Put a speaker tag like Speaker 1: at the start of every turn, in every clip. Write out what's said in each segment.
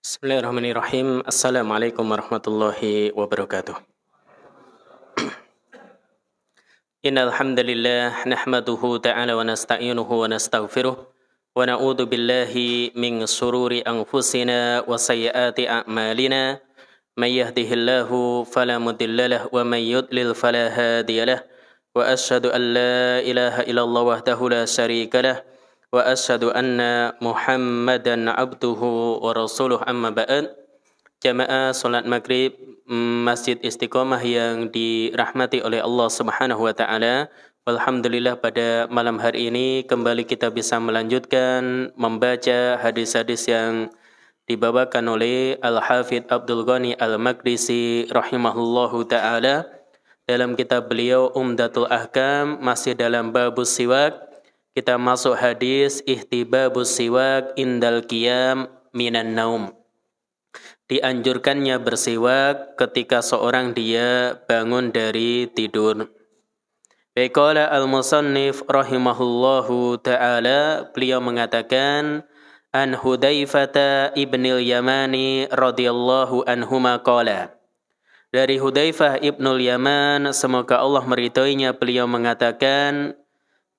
Speaker 1: Bismillahirrahmanirrahim. Assalamualaikum warahmatullahi wabarakatuh. Innal hamdalillah nahmaduhu ta'ala wa nasta'inuhu wa nastaghfiruh wa na'udzu billahi min shururi anfusina wa sayyiati a'malina. May yahdihillahu fala mudilla lahu wa may yudlil fala hadiya lahu. Wa asyhadu an la ilaha illallah wahdahu la syarika lahu wa asyhadu anna Muhammadan abduhu wa rasuluh, amma ba'd. Jamaah salat maghrib Masjid Istiqomah yang dirahmati oleh Allah Subhanahu wa taala. Alhamdulillah pada malam hari ini kembali kita bisa melanjutkan membaca hadis-hadis yang dibawakan oleh Al-Hafidz Abdul Ghani Al-Maqdisi rahimahullahu taala dalam kitab beliau Umdatul Ahkam, masih dalam babus siwak. Kita masuk hadis ihtibabus siwak indal qiyam minan naum. Dianjurkannya bersiwak ketika seorang dia bangun dari tidur. Qala al-musannif rahimahullahu ta'ala, beliau mengatakan an Hudzaifah ibnil Yamani radhiyallahu anhuma qala. Dari Hudzaifah ibnul Yaman, semoga Allah meridhoinya, beliau mengatakan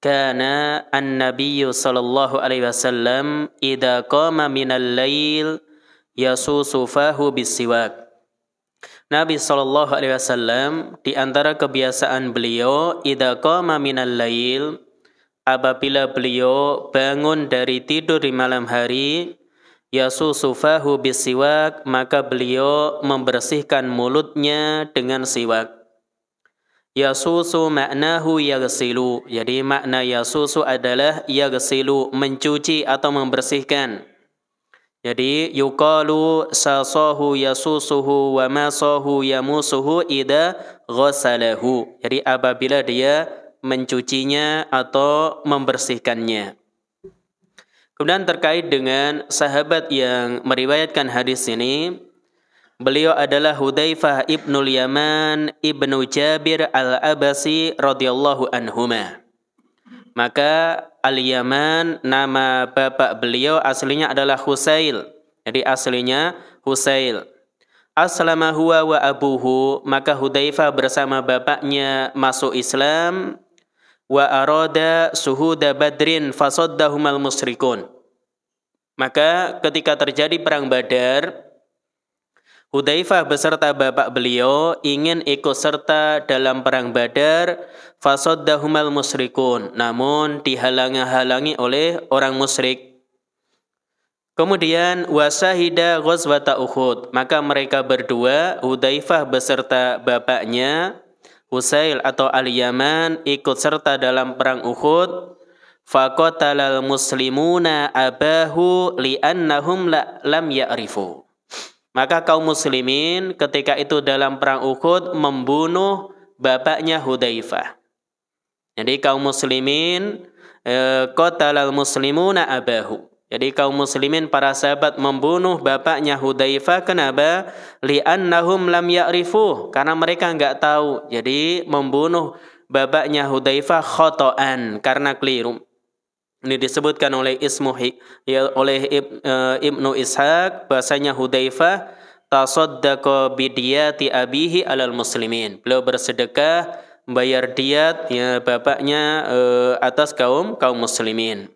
Speaker 1: kana an-nabiyyu sallallahu alaihi wasallam idza qama minal lail yasusu fahu bisiwak. Nabi sallallahu alaihi wasallam di antara kebiasaan beliau, idza qama minal lail, apabila beliau bangun dari tidur di malam hari, yasusu fahu bisiwak, maka beliau membersihkan mulutnya dengan siwak. Yasusu maknahu yaghsilu. Jadi makna yasusu adalah yaghsilu, mencuci atau membersihkan. Jadi yuqalu sasahu yasusuhu wa masahu yamusuhu idza ghasalahu. Jadi apabila dia mencucinya atau membersihkannya. Kemudian terkait dengan sahabat yang meriwayatkan hadis ini, beliau adalah Hudzaifah ibnul Yaman ibnu Jabir al-Abasi radhiyallahu anhuma. Maka Al-Yaman, nama bapak beliau aslinya adalah Husail. Jadi aslinya Husail. Aslama huwa wa abuhu, maka Hudzaifah bersama bapaknya masuk Islam. Wa arada suhuda Badrin fasaddahumal musyrikun. Maka ketika terjadi perang Badar, Hudzaifah beserta bapak beliau ingin ikut serta dalam perang Badar, fasaddahumal musyrikun, namun dihalangi oleh orang musyrik. Kemudian wasahida ghazwata Uhud, maka mereka berdua, Hudzaifah beserta bapaknya Husail atau Al-Yaman, ikut serta dalam perang Uhud. Faqatalal muslimuna abahu li'annahum lam ya'rifu. Maka kaum muslimin ketika itu dalam perang Uhud membunuh bapaknya Hudzaifah. Jadi kaum muslimin qatalal muslimuna abahu. Jadi kaum muslimin, para sahabat, membunuh bapaknya Hudzaifah. Kenapa? Li'annahum lam ya'rifu, karena mereka enggak tahu. Jadi membunuh bapaknya Hudzaifah khata'an, karena keliru. Ini disebutkan oleh Ibnu Ishaq, bahasanya Hudzaifah tasaddaqa bidiyati abihi alal muslimin. Beliau bersedekah membayar diat ya bapaknya atas kaum muslimin.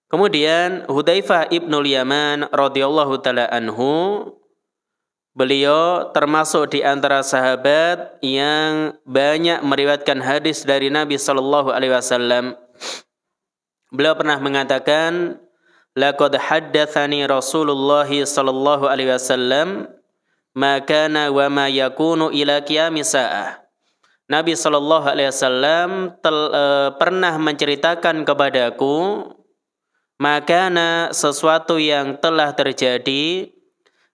Speaker 1: Kemudian Hudzaifah ibnul Yaman radhiyallahu taala anhu, beliau termasuk di antara sahabat yang banyak meriwayatkan hadis dari Nabi sallallahu alaihi wasallam. Beliau pernah mengatakan, laqad haddatsani Rasulullah sallallahu alaihi wasallam ma kana wa ma yakunu ila qiyamis saah. Nabi sallallahu alaihi wasallam pernah menceritakan kepadaku makana, sesuatu yang telah terjadi,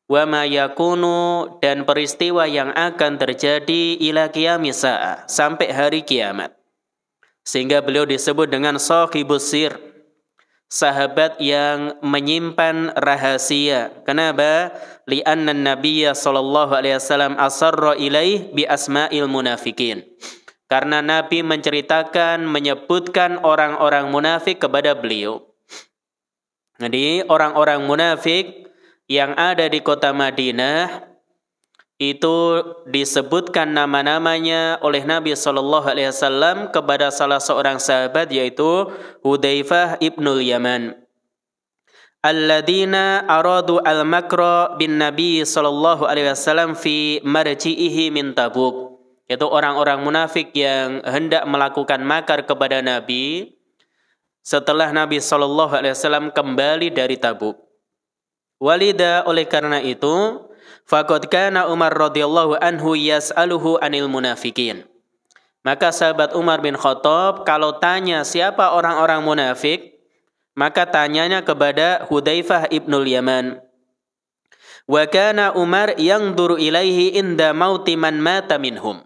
Speaker 1: wa ma yakunu, dan peristiwa yang akan terjadi, ila qiyamis saah, sampai hari kiamat. Sehingga beliau disebut dengan sahibus sir, sahabat yang menyimpan rahasia. Kenapa? Li'anna an-nabiyya sallallahu alaihi wasallam asarra ilaih bi asma'il munafikin. Karena Nabi menyebutkan orang-orang munafik kepada beliau. Jadi orang-orang munafik yang ada di kota Madinah itu disebutkan nama-namanya oleh Nabi SAW kepada salah seorang sahabat, yaitu Hudzaifah ibnul Yaman. Alladzina aradu al-makra bin Nabi SAW fi marji'ihi min Tabuk. Yaitu orang-orang munafik yang hendak melakukan makar kepada Nabi setelah Nabi SAW kembali dari Tabuk. Walida, oleh karena itu, faqad kana Umar radhiyallahu anhu yas'aluhu anil munafikin. Maka sahabat Umar bin Khattab kalau tanya siapa orang-orang munafik, maka tanyanya kepada Hudzaifah ibnul Yaman. Wa kana Umar yangduru ilaihi inda mauti man mata minhum.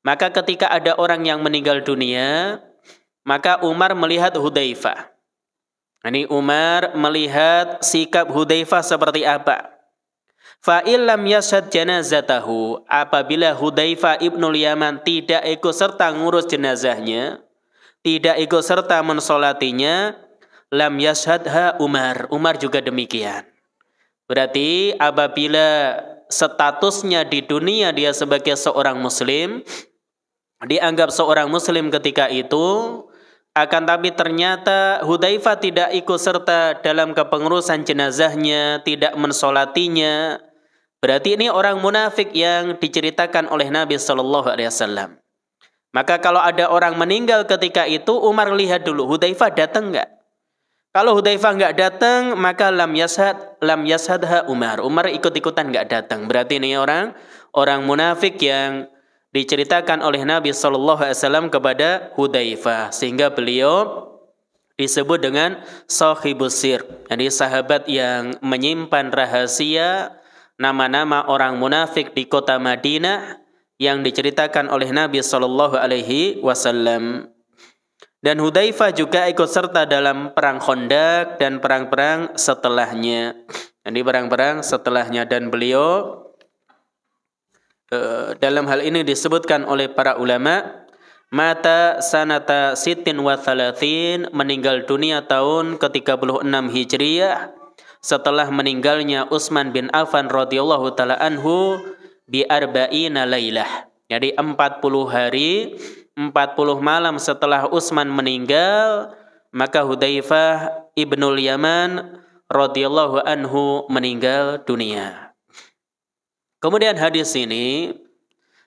Speaker 1: Maka ketika ada orang yang meninggal dunia, maka Umar melihat Hudzaifah. Ini Umar melihat sikap Hudzaifah seperti apa. Fa illam yashhad janazatahu, apabila Hudzaifah ibnul Yaman tidak ikut serta ngurus jenazahnya, tidak ikut serta mensolatinya, lam yashhadha Umar. Umar juga demikian. Berarti apabila statusnya di dunia dia sebagai seorang muslim, dianggap seorang muslim ketika itu, akan tapi ternyata Hudzaifah tidak ikut serta dalam kepengurusan jenazahnya, tidak mensolatinya, berarti ini orang munafik yang diceritakan oleh Nabi SAW. Maka kalau ada orang meninggal ketika itu, Umar lihat dulu Hudzaifah datang enggak. Kalau Hudzaifah enggak datang, maka lam yashadha Umar. Umar ikut-ikutan enggak datang. Berarti ini orang munafik yang diceritakan oleh Nabi SAW kepada Hudzaifah, sehingga beliau disebut dengan sahibus sir, jadi sahabat yang menyimpan rahasia nama-nama orang munafik di kota Madinah yang diceritakan oleh Nabi SAW. Dan Hudzaifah juga ikut serta dalam perang Khandaq dan perang-perang setelahnya. Jadi perang-perang setelahnya, dan beliau dalam hal ini disebutkan oleh para ulama, mata sanata sitin wa thalathin, meninggal dunia tahun ke-36 Hijriyah, setelah meninggalnya Utsman bin Affan radhiyallahu taala anhu bi arba'ina lailah. Jadi 40 hari, 40 malam setelah Utsman meninggal, maka Hudzaifah ibnul Yaman radhiyallahu anhu meninggal dunia. Kemudian hadis ini,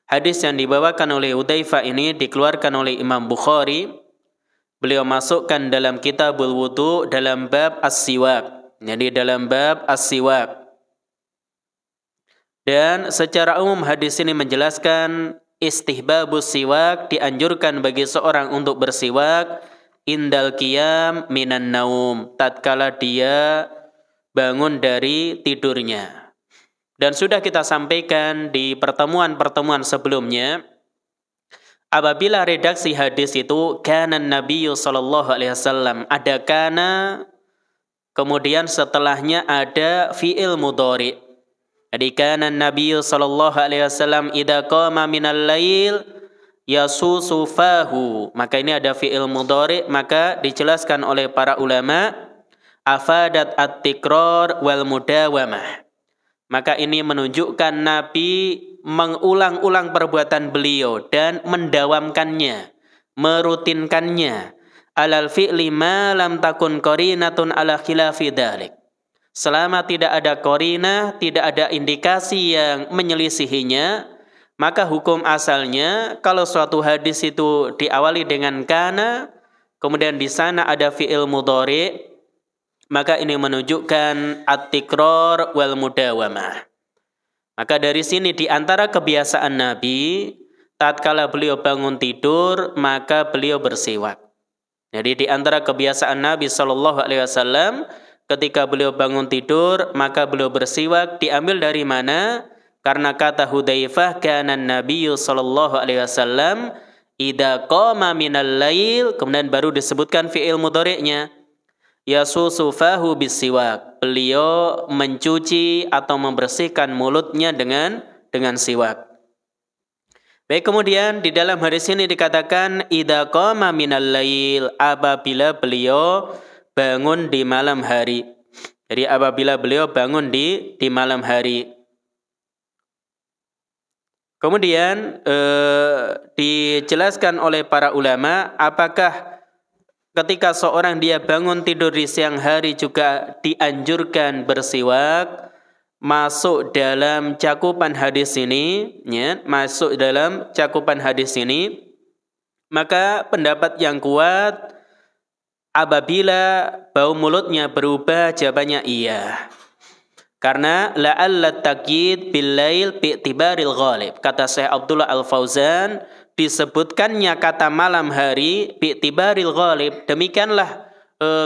Speaker 1: hadis yang dibawakan oleh Hudzaifah ini dikeluarkan oleh Imam Bukhari. Beliau masukkan dalam Kitabul Wudu dalam bab as-siwak. Jadi dalam bab as-siwak. Dan secara umum hadis ini menjelaskan istihbabus siwak, dianjurkan bagi seorang untuk bersiwak indal qiyam minan naum, tatkala dia bangun dari tidurnya. Dan sudah kita sampaikan di pertemuan-pertemuan sebelumnya, apabila redaksi hadis itu kana Nabiyyu sallallahu alaihi wasallam, ada kana, kemudian setelahnya ada fi'il mudhari. Jadi kana Nabiyyu sallallahu alaihi wasallam idza qama minal lail yasusu fahu, maka ini ada fi'il mudhari, maka dijelaskan oleh para ulama afadat at-tikrar wal mudawamah. Maka ini menunjukkan Nabi mengulang-ulang perbuatan beliau dan mendawamkannya, merutinkannya. Alal fi'li ma lam takun qarinatun ala khilafi dzalik. Selama tidak ada qarinah, tidak ada indikasi yang menyelisihinya, maka hukum asalnya kalau suatu hadis itu diawali dengan kana, kemudian di sana ada fi'il mudhari, maka ini menunjukkan at-tikrar wal mudawamah. Maka dari sini di antara kebiasaan Nabi, tatkala beliau bangun tidur, maka beliau bersiwak. Jadi di antara kebiasaan Nabi SAW, ketika beliau bangun tidur, maka beliau bersiwak. Diambil dari mana? Karena kata Hudzaifah, kana Nabiyyu SAW idza qama minal lail, kemudian baru disebutkan fi'il mudhari'nya. Yasusu fahu bisiwak, beliau mencuci atau membersihkan mulutnya dengan siwak. Baik, kemudian di dalam hadis ini dikatakan idza qama minal lail, apabila beliau bangun di malam hari. Jadi apabila beliau bangun di malam hari. Kemudian dijelaskan oleh para ulama, apakah ketika seorang dia bangun tidur di siang hari juga dianjurkan bersiwak? Masuk dalam cakupan hadis ini, ya, masuk dalam cakupan hadis ini, maka pendapat yang kuat apabila bau mulutnya berubah, jawabannya iya. Karena la'alla taqyid bil lail bi'tibaril ghalib. Kata Syekh Abdullah Al-Fauzan, disebutkannya kata malam hari bi'tibaril ghalib. Demikianlah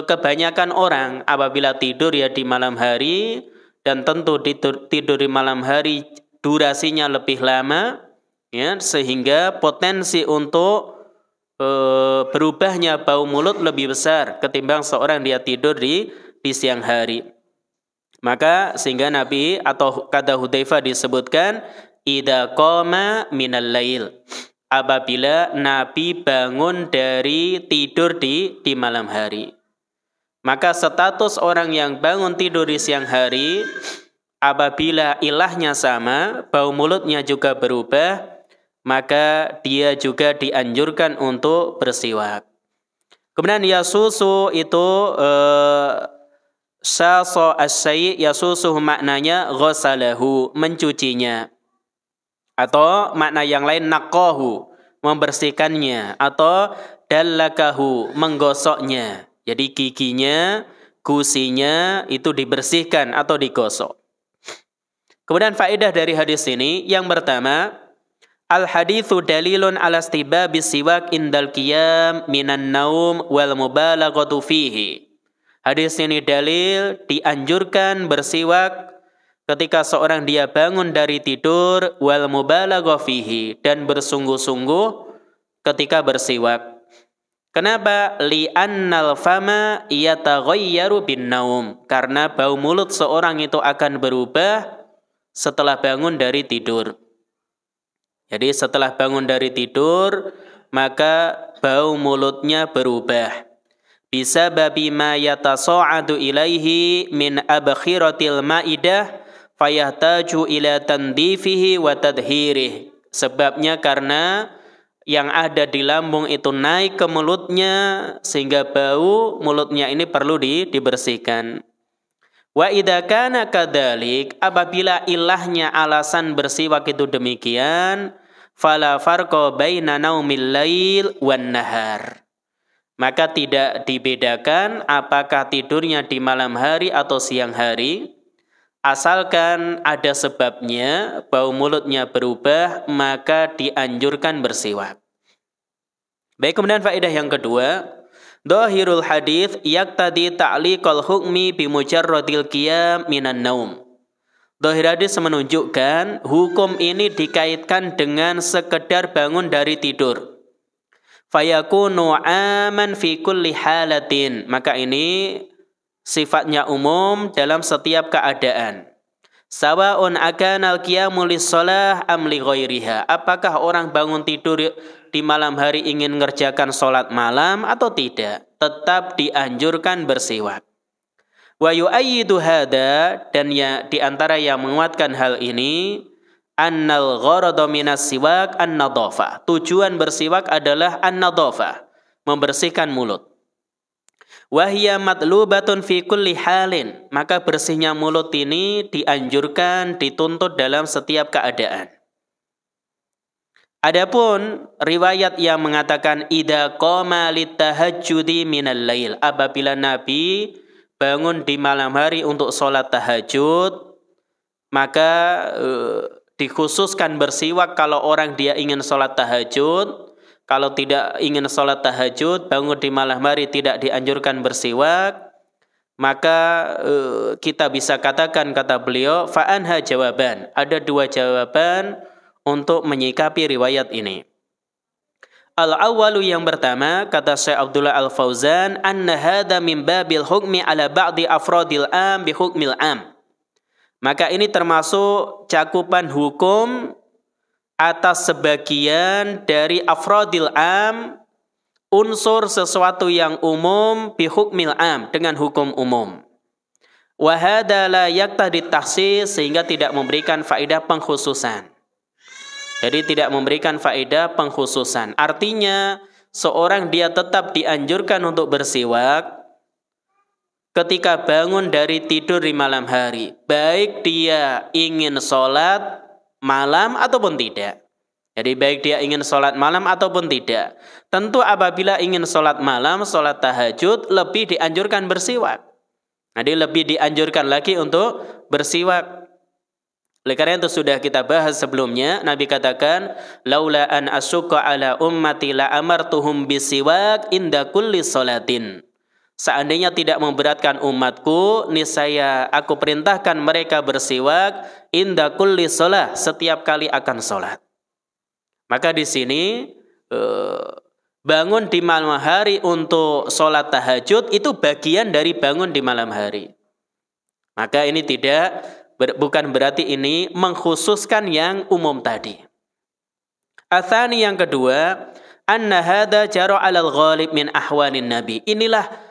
Speaker 1: kebanyakan orang apabila tidur ya di malam hari, dan tentu tidur di malam hari durasinya lebih lama, ya, sehingga potensi untuk berubahnya bau mulut lebih besar ketimbang seorang dia tidur di siang hari. Maka sehingga Nabi atau kata Hudzaifah disebutkan idza qama minal lail, apabila Nabi bangun dari tidur di malam hari. Maka status orang yang bangun tidur di siang hari apabila ilahnya sama, bau mulutnya juga berubah, maka dia juga dianjurkan untuk bersiwak. Kemudian yasusu itu sasa as-sayyi yasusuhu maknanya ghasalahu, mencucinya. Atau makna yang lain naqahu, membersihkannya. Atau dallakahu, menggosoknya. Jadi giginya, gusinya itu dibersihkan atau digosok. Kemudian faedah dari hadis ini yang pertama, al-haditsu dalilun ala istibabis siwak indal qiyam minan naum wal mubalaghatu fihi. Hadis ini dalil dianjurkan bersiwak ketika seorang dia bangun dari tidur wal mubalaghah fihi, dan bersungguh-sungguh ketika bersiwak. Kenapa? Li'annal fama yataghayyaru bin naum. Karena bau mulut seorang itu akan berubah setelah bangun dari tidur. Jadi setelah bangun dari tidur, maka bau mulutnya berubah. Bisa babi ma yatasa'adu ilaihi min abkhiratil ma'idah fayahtaju ila tandifihi wa tadhirih. Sebabnya karena yang ada di lambung itu naik ke mulutnya, sehingga bau mulutnya ini perlu dibersihkan. Wa idza kana kadzalik, apabila ilahnya alasan bersiwak itu demikian, fala farqa baina naumil lail wan nahar. Maka tidak dibedakan apakah tidurnya di malam hari atau siang hari. Asalkan ada sebabnya, bau mulutnya berubah, maka dianjurkan bersiwak. Baik, kemudian faedah yang kedua, dhahirul hadits yaqtadi ta'liqal hukmi bi mujarradil qiyam minan naum. Dhahir hadis menunjukkan hukum ini dikaitkan dengan sekedar bangun dari tidur. Fayakunu aman fi kulli halatin. Maka ini sifatnya umum dalam setiap keadaan. Sawa'un akanal qiyamu lis-shalah am li ghairiha. Apakah orang bangun tidur di malam hari ingin mengerjakan sholat malam atau tidak, tetap dianjurkan bersiwak. Wa yu'ayyidu hada, dan ya di antara yang menguatkan hal ini, annal gharada minas siwak an-nadhafah. Tujuan bersiwak adalah an-nadhafah, membersihkan mulut. Wa hiya matlubatun fi kulli halin. Maka bersihnya mulut ini dianjurkan, dituntut dalam setiap keadaan. Adapun riwayat yang mengatakan idza qama litahajjudi minal lail, apabila Nabi bangun di malam hari untuk sholat tahajud, maka dikhususkan bersiwak kalau orang dia ingin sholat tahajud. Kalau tidak ingin sholat tahajud, bangun di malam hari, tidak dianjurkan bersiwak. Maka kita bisa katakan, kata beliau, fa'anha jawaban. Ada dua jawaban untuk menyikapi riwayat ini. Al-awwalu, yang pertama, kata Syekh Abdullah Al-Fauzan, anna hadha min babil hukmi ala ba'di afradil am bi hukmil am. Maka ini termasuk cakupan hukum atas sebagian dari afradil am, unsur sesuatu yang umum, bi hukmil am, dengan hukum umum. Wa hadza la yaqtadi takhsis, sehingga tidak memberikan faedah pengkhususan. Jadi tidak memberikan faedah pengkhususan. Artinya seorang dia tetap dianjurkan untuk bersiwak ketika bangun dari tidur di malam hari, baik dia ingin sholat malam ataupun tidak. Jadi baik dia ingin sholat malam ataupun tidak. Tentu apabila ingin sholat malam, sholat tahajud, lebih dianjurkan bersiwak. Jadi lebih dianjurkan lagi untuk bersiwak. Oleh karena itu sudah kita bahas sebelumnya, Nabi katakan, laula an asyqa ala ummati la amartuhum bisiwak inda kulli sholatin. Seandainya tidak memberatkan umatku, niscaya aku perintahkan mereka bersiwak inda kulli sholah, setiap kali akan sholat. Maka di sini bangun di malam hari untuk sholat tahajud itu bagian dari bangun di malam hari. Maka ini bukan berarti ini mengkhususkan yang umum tadi. Atsani, yang kedua, anna hadza jara 'alal ghalib min ahwalin nabi. Inilah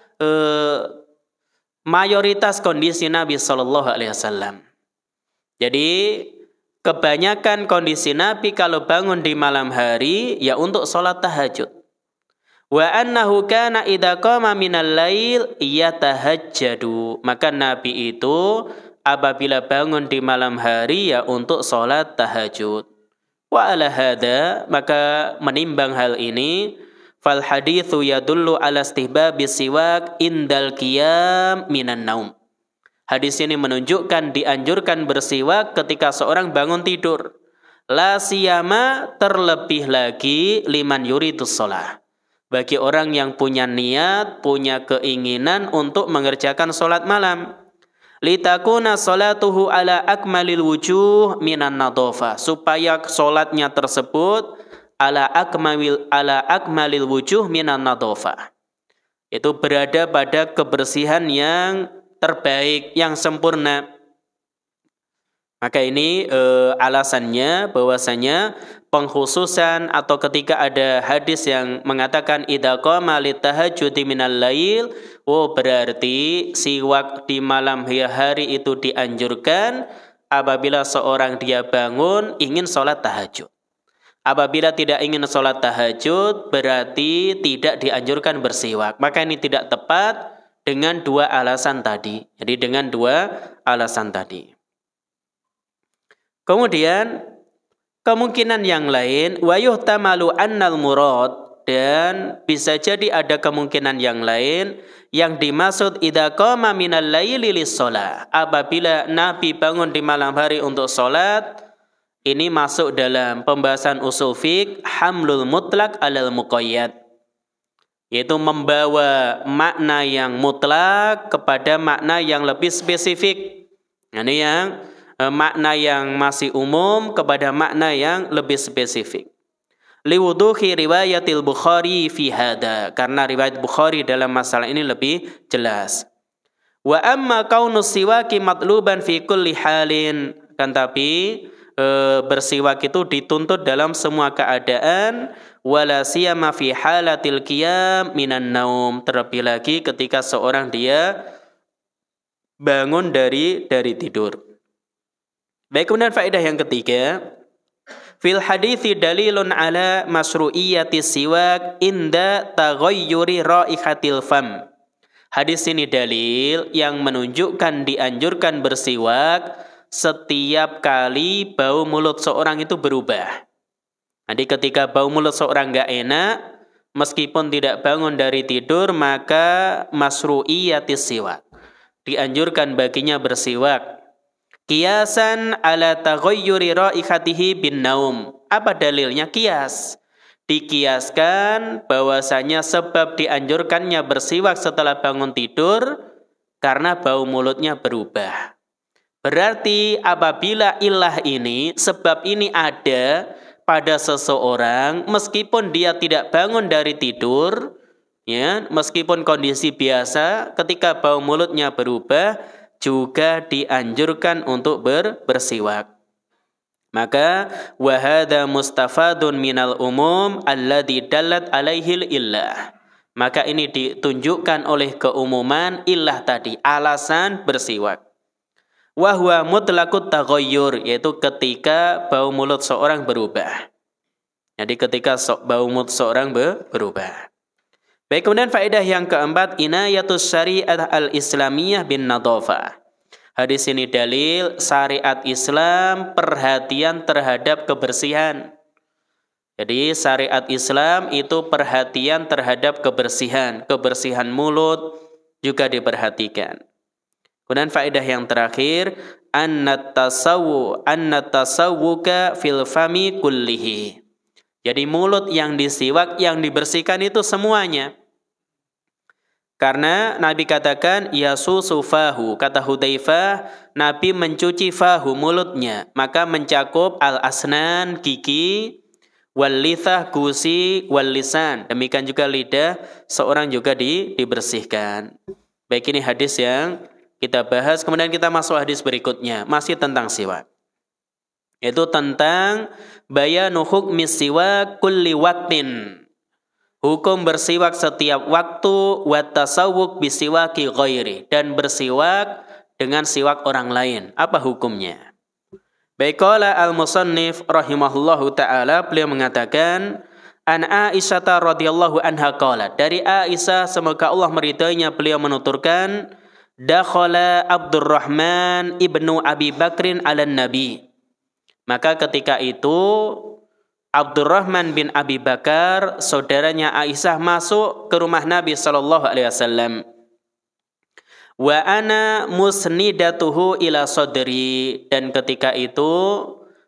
Speaker 1: mayoritas kondisi Nabi sallallahu alaihi wasallam. Jadi kebanyakan kondisi Nabi kalau bangun di malam hari ya untuk sholat tahajud. Wa annahu kana idza qama minal lail yatahajjadu. Maka Nabi itu apabila bangun di malam hari ya untuk sholat tahajud. Wa ala hadza, maka menimbang hal ini, fal haditsu yadullu ala istihbabi siwak indal qiyam minan naum. Hadis ini menunjukkan dianjurkan bersiwak ketika seorang bangun tidur. La siyama, terlebih lagi, liman yuridus sholah, bagi orang yang punya niat, punya keinginan untuk mengerjakan sholat malam. Litakuna sholatuhu ala akmalil wujuh minan nadhafah, supaya sholatnya tersebut ala akmalil wujuh minan nadhafah, itu berada pada kebersihan yang terbaik, yang sempurna. Maka ini alasannya bahwasanya pengkhususan atau ketika ada hadis yang mengatakan idza qama litahajjudi minal lail, berarti siwak di malam hari itu dianjurkan apabila seorang dia bangun ingin sholat tahajud. Apabila tidak ingin sholat tahajud, berarti tidak dianjurkan bersiwak. Maka ini tidak tepat dengan dua alasan tadi. Jadi dengan dua alasan tadi. Kemudian kemungkinan yang lain, wa yuhtamalu annal murad, dan bisa jadi ada kemungkinan yang lain yang dimaksud idza qama minal laili lis-shalah, apabila Nabi bangun di malam hari untuk sholat. Ini masuk dalam pembahasan usul fiqh hamlul mutlak alal muqayyad, yaitu membawa makna yang mutlak kepada makna yang lebih spesifik. Ini yang makna yang masih umum kepada makna yang lebih spesifik. Liwuduhi riwayatil Bukhari fi hada, karena riwayat Bukhari dalam masalah ini lebih jelas. Wa amma kaunus siwaki matluban fi kulli halin, kan tapi bersiwak itu dituntut dalam semua keadaan, wala siyama fi halatil qiyam minan naum, terlebih lagi ketika seorang dia bangun dari tidur. Baik, kemudian faedah yang ketiga, fil hadithi dalilun ala masru'iyyati siwak inda taghayyuri raihatil fam. Hadis ini dalil yang menunjukkan dianjurkan bersiwak setiap kali bau mulut seorang itu berubah. Jadi ketika bau mulut seorang gak enak, meskipun tidak bangun dari tidur, maka masru'iyatis siwak, dianjurkan baginya bersiwak. Kiasan ala taghayyuri raihatihi bin naum. Apa dalilnya kias? Dikiaskan bahwasanya sebab dianjurkannya bersiwak setelah bangun tidur karena bau mulutnya berubah. Berarti apabila ilah ini, sebab ini ada pada seseorang, meskipun dia tidak bangun dari tidur, ya, meskipun kondisi biasa, ketika bau mulutnya berubah, juga dianjurkan untuk bersiwak. Maka wahada mustafadun minal umum alladhi dallat alaihil illah. Maka ini ditunjukkan oleh keumuman illah tadi, alasan bersiwak. Wa huwa mutlaqut taghayyur, yaitu ketika bau mulut seorang berubah. Jadi ketika bau mulut seorang berubah. Baik, kemudian faedah yang keempat, inayatus syariat al-islamiyah bin nadhafah. Hadis ini dalil syariat Islam perhatian terhadap kebersihan. Jadi syariat Islam itu perhatian terhadap kebersihan. Kebersihan mulut juga diperhatikan. Kemudian faedah yang terakhir, annat tasawwuka fil fami kullihi. Jadi mulut yang disiwak, yang dibersihkan itu semuanya. Karena Nabi katakan yasusu fahu, kata Hudzaifah, Nabi mencuci fahu, mulutnya, maka mencakup al-asnan, gigi, wal lithah, gusi, wal lisan. Demikian juga lidah seorang juga dibersihkan. Baik, ini hadis yang kita bahas. Kemudian kita masuk hadis berikutnya, masih tentang siwak. Itu tentang bayanu hukmi siwak kulli waqtin. Hukum bersiwak setiap waktu, wa tasawwuk bisiwaki ghairi, dan bersiwak dengan siwak orang lain. Apa hukumnya? Baik, qala al-musannif rahimahullahu taala, beliau mengatakan an Aisyah radhiyallahu anha qalat, dari Aisyah semoga Allah meridainya, beliau menuturkan, dakhala Abdurrahman ibnu Abi Bakrin ala Nabi. Maka ketika itu Abdurrahman bin Abi Bakar, saudaranya Aisyah, masuk ke rumah Nabi SAW. Wa ana musnidatuhu ila sadri, dan ketika itu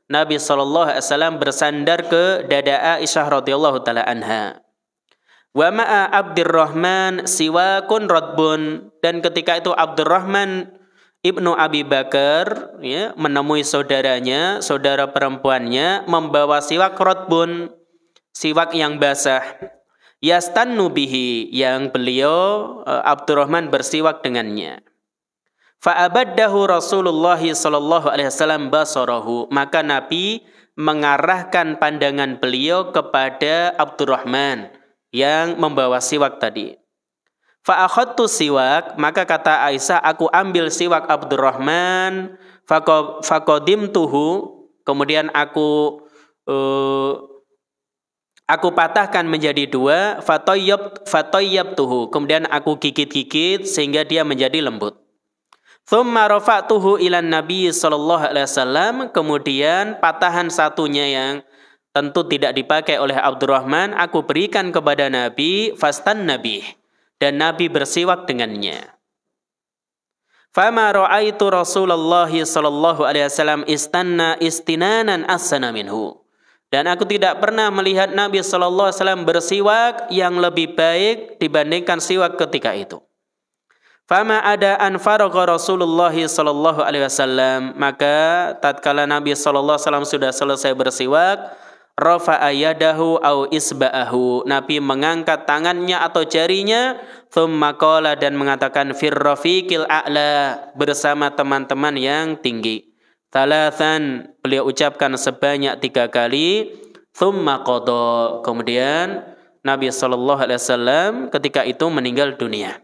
Speaker 1: Nabi SAW bersandar ke dada Aisyah radhiyallahu taala anha. Wa ma'a Abdurrahman siwakun radbun, dan ketika itu Abdurrahman Ibnu Abi Bakar menemui saudaranya, saudara perempuannya, membawa siwak radbun, siwak yang basah. Yastannu bihi, yang beliau Abdurrahman bersiwak dengannya. Fa'abaddahu Rasulullah sallallahu alaihi wasallam basarahu, maka Nabi mengarahkan pandangan beliau kepada Abdurrahman yang membawa siwak tadi. Fa'akhadtu siwak, maka kata Aisyah, aku ambil siwak Abdurrahman, faqadimtuhu, kemudian aku patahkan menjadi dua, fatayyabtuhu, kemudian aku gigit-gigit sehingga dia menjadi lembut. Thumma rafa'tuhu ilan Nabi sallallahu alaihi wasallam, kemudian patahan satunya yang tentu tidak dipakai oleh Abdurrahman aku berikan kepada Nabi, fastan Nabi, dan Nabi bersiwak dengannya. Fama ra'aitu Rasulullah sallallahu alaihi wasallam istanna istinanan ahsana minhu. Dan aku tidak pernah melihat Nabi sallallahu alaihi wasallam bersiwak yang lebih baik dibandingkan siwak ketika itu. Fama ada an faragha Rasulullah sallallahu alaihi wasallam, maka tatkala Nabi sallallahu alaihi wasallam sudah selesai bersiwak, rafa'a yadahu au isba'ahu, Nabi mengangkat tangannya atau jarinya, thumma qala, dan mengatakan fir rafiqil a'la, bersama teman-teman yang tinggi. Thalathan, beliau ucapkan sebanyak 3 kali, thumma qada, kemudian Nabi sallallahu alaihi wasallam ketika itu meninggal dunia.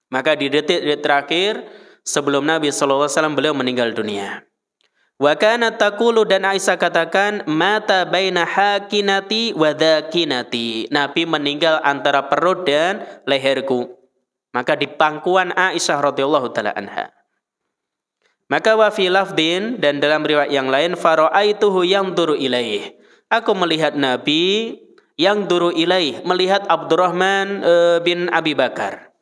Speaker 1: Maka di detik-detik terakhir sebelum Nabi sallallahu alaihi wasallam beliau meninggal dunia. Wa kana taqulu, dan Aisyah katakan, mata baina hakinati wa dhakinati, Nabi meninggal antara perut dan leherku. Maka di pangkuan Aisyah radhiyallahu taala anha. Maka wa fi lafdin, dan dalam riwayat yang lain, faraaituhu yanzuru ilaih, aku melihat Nabi yang duru ilaih, melihat Abdurrahman bin Abi Bakar.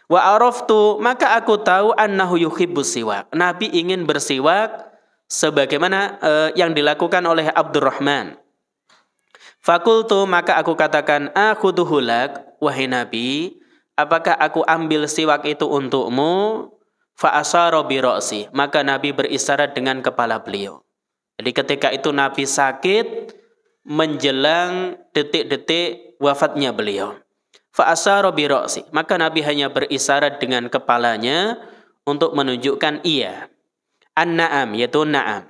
Speaker 1: Wa araftu, maka aku tahu annahu yuhibbus siwak, Nabi ingin bersiwak sebagaimana yang dilakukan oleh Abdurrahman. Fakultu, maka aku katakan, akhuduhu lak, wahai Nabi, apakah aku ambil siwak itu untukmu? Fa asyara bi ra'si, maka Nabi berisyarat dengan kepala beliau. Jadi ketika itu Nabi sakit menjelang detik-detik wafatnya beliau. Fa asyara bi ra'si, maka Nabi hanya berisyarat dengan kepalanya untuk menunjukkan iya. An-na'am, yaitu na'am.